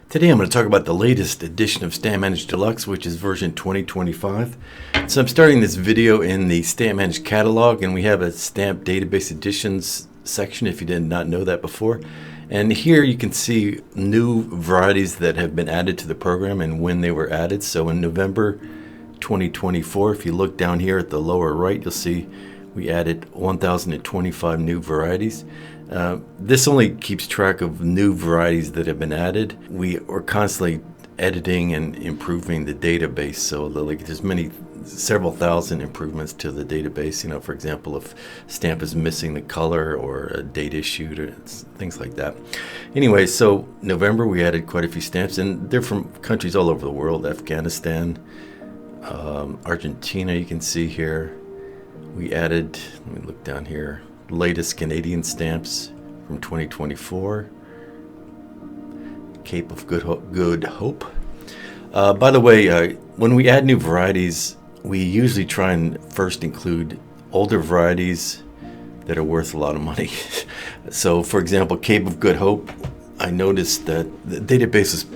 Today I'm going to talk about the latest edition of StampManage Deluxe, which is version 2025. So I'm starting this video in the StampManage catalog, and we have a stamp database editions section if you did not know that before. And here you can see new varieties that have been added to the program and when they were added. So in November 2024, if you look down here at the lower right, you'll see we added 1,025 new varieties. This only keeps track of new varieties that have been added. We are constantly editing and improving the database, so there's several thousand improvements to the database. You know, for example, if stamp is missing the color or a date issued or things like that. Anyway, so November we added quite a few stamps, and they're from countries all over the world: Afghanistan, Argentina. You can see here we added. Let me look down here. Latest Canadian stamps from 2024. Cape of Good Hope. By the way, when we add new varieties, we usually try and first include older varieties that are worth a lot of money. So, for example, Cape of Good Hope, I noticed that the database was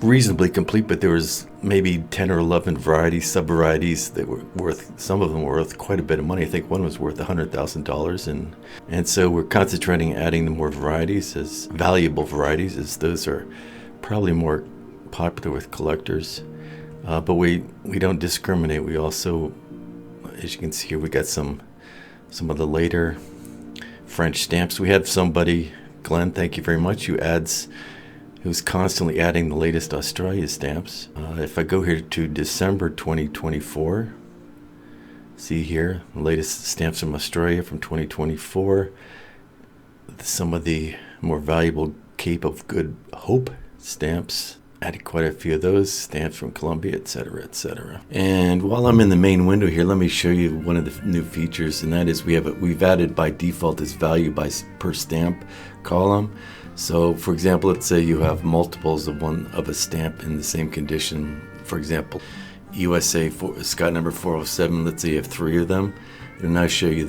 reasonably complete, but there was maybe 10 or 11 varieties, sub-varieties that were worth, some of them were worth quite a bit of money. I think one was worth $100,000, and so we're concentrating adding the more varieties as valuable varieties, as those are probably more popular with collectors. But we don't discriminate. We also, as you can see here, we got some of the later French stamps. We have somebody, Glenn, thank you very much, who's constantly adding the latest Australia stamps. If I go here to December 2024, see here, the latest stamps from Australia from 2024, some of the more valuable Cape of Good Hope stamps, added quite a few of those, stamps from Colombia, etc., etc. And while I'm in the main window here, let me show you one of the new features, and that is we've added by default this value per stamp column. So, for example, let's say you have multiples of a stamp in the same condition. For example, USA Scott number 407. Let's say you have 3 of them. It'll now show you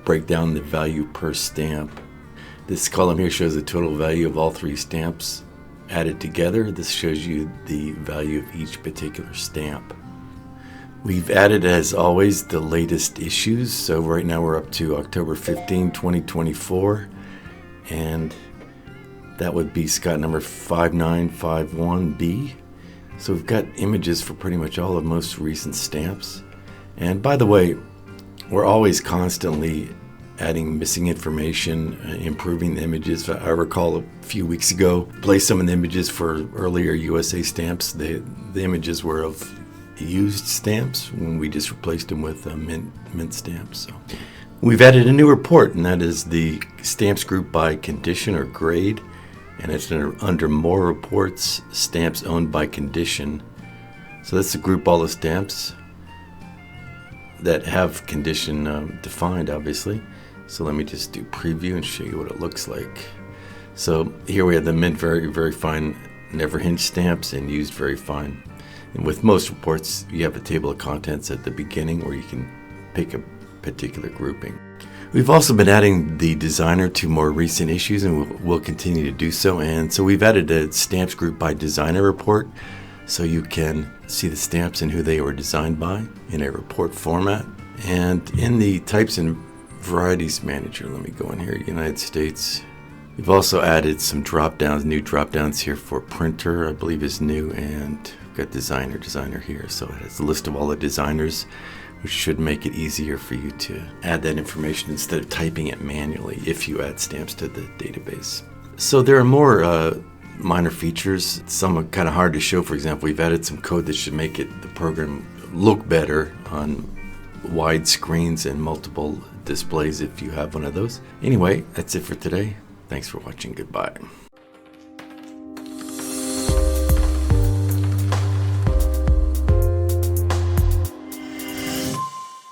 break down the value per stamp. This column here shows the total value of all 3 stamps added together. This shows you the value of each particular stamp. We've added, as always, the latest issues. So right now we're up to October 15, 2024, and that would be Scott number 5951B. So we've got images for pretty much all of most recent stamps. And by the way, we're always constantly adding missing information, improving the images. I recall a few weeks ago, placed some of the images for earlier USA stamps. The images were of used stamps when we just replaced them with mint stamps. So we've added a new report, and that is the stamps group by condition or grade. And it's under More Reports, Stamps Owned by Condition. So that's to group all the stamps that have condition defined, obviously. So let me just do preview and show you what it looks like. So here we have the mint very, very fine never hinged stamps and used very fine. And with most reports, you have a table of contents at the beginning where you can pick a particular grouping. We've also been adding the designer to more recent issues, and we'll continue to do so. And so we've added a stamps group by designer report, so you can see the stamps and who they were designed by in a report format. And in the types and varieties manager, let me go in here, United States. We've also added some drop-downs, new drop-downs here for printer, I believe is new, and we've got designer here. So it has a list of all the designers, which should make it easier for you to add that information instead of typing it manually if you add stamps to the database. So there are more minor features. Some are kind of hard to show. For example, we've added some code that should make the program look better on wide screens and multiple displays if you have one of those. Anyway, that's it for today. Thanks for watching. Goodbye.